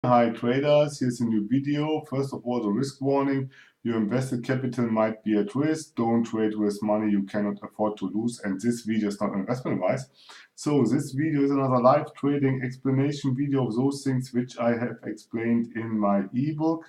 Hi traders, here's a new video. First of all, the risk warning. Your invested capital might be at risk. Don't trade with money you cannot afford to lose. And this video is not investment advice. So this video is another live trading explanation video of those things which I have explained in my ebook.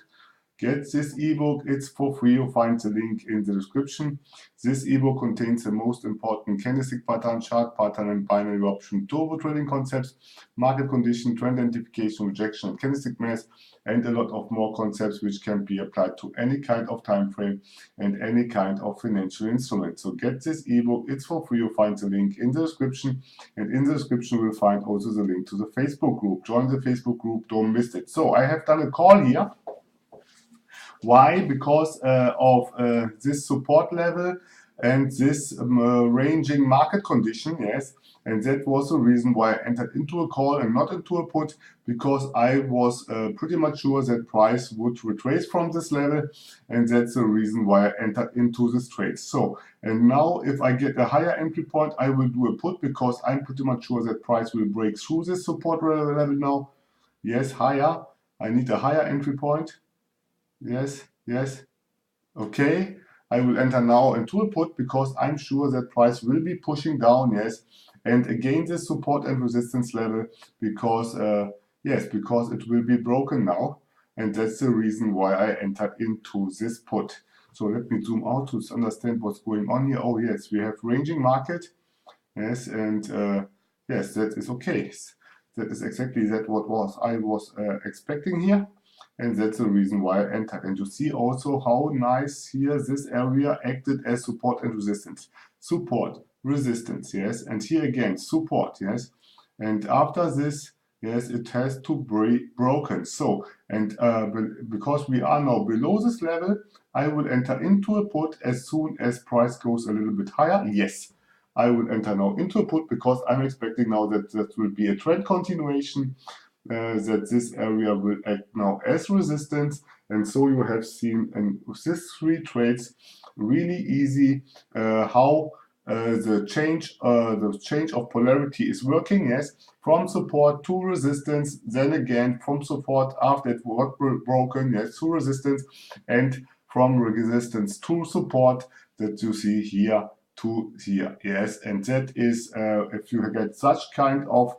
Get this ebook, it's for free. You'll find the link in the description. This ebook contains the most important candlestick pattern, chart pattern, and binary option turbo trading concepts, market condition, trend identification, rejection, and candlestick math, and a lot of more concepts which can be applied to any kind of time frame and any kind of financial instrument. So get this ebook, it's for free. You'll find the link in the description, and in the description you'll find also the link to the Facebook group. Join the Facebook group, don't miss it. So I have done a call here. Why? Because of this support level and this ranging market condition, yes. And that was the reason why I entered into a call and not into a put, because I was pretty much sure that price would retrace from this level, and that's the reason why I entered into this trade. So, and now if I get a higher entry point, I will do a put, because I'm pretty much sure that price will break through this support level now. Yes, higher. I need a higher entry point. Yes, yes. Okay, I will enter now into a put, because I'm sure that price will be pushing down, yes, and again this support and resistance level, because yes, because it will be broken now, and that's the reason why I entered into this put. So let me zoom out to understand what's going on here. Oh yes, we have ranging market, yes, and yes, that is okay. That is exactly what I was expecting here. And that's the reason why I entered. And you see also how nice here this area acted as support and resistance. Support, resistance, yes. And here again, support, yes. And after this, yes, it has to break broken. So, and because we are now below this level, I will enter into a put as soon as price goes a little bit higher. Yes, I will enter now into a put, because I'm expecting now that that will be a trend continuation. That this area will act now as resistance, and so you have seen in these three trades really easy how the change of polarity is working. Yes, from support to resistance, then again from support after it was broken, yes, to resistance, and from resistance to support, that you see here to here. Yes, and that is if you get such kind of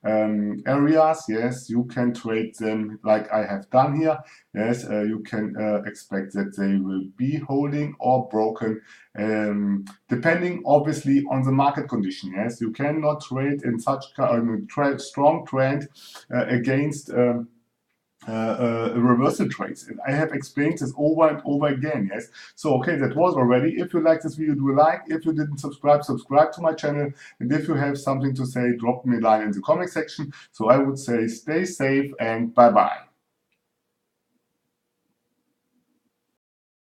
areas, yes, you can trade them like I have done here. Yes, you can expect that they will be holding or broken, depending obviously on the market condition. Yes, you cannot trade in such strong trend against reversal trades. And I have explained this over and over again, yes. So, okay, that was already. If you like this video, do a like. If you didn't subscribe, subscribe to my channel. And if you have something to say, drop me a line in the comment section. So I would say stay safe and bye-bye.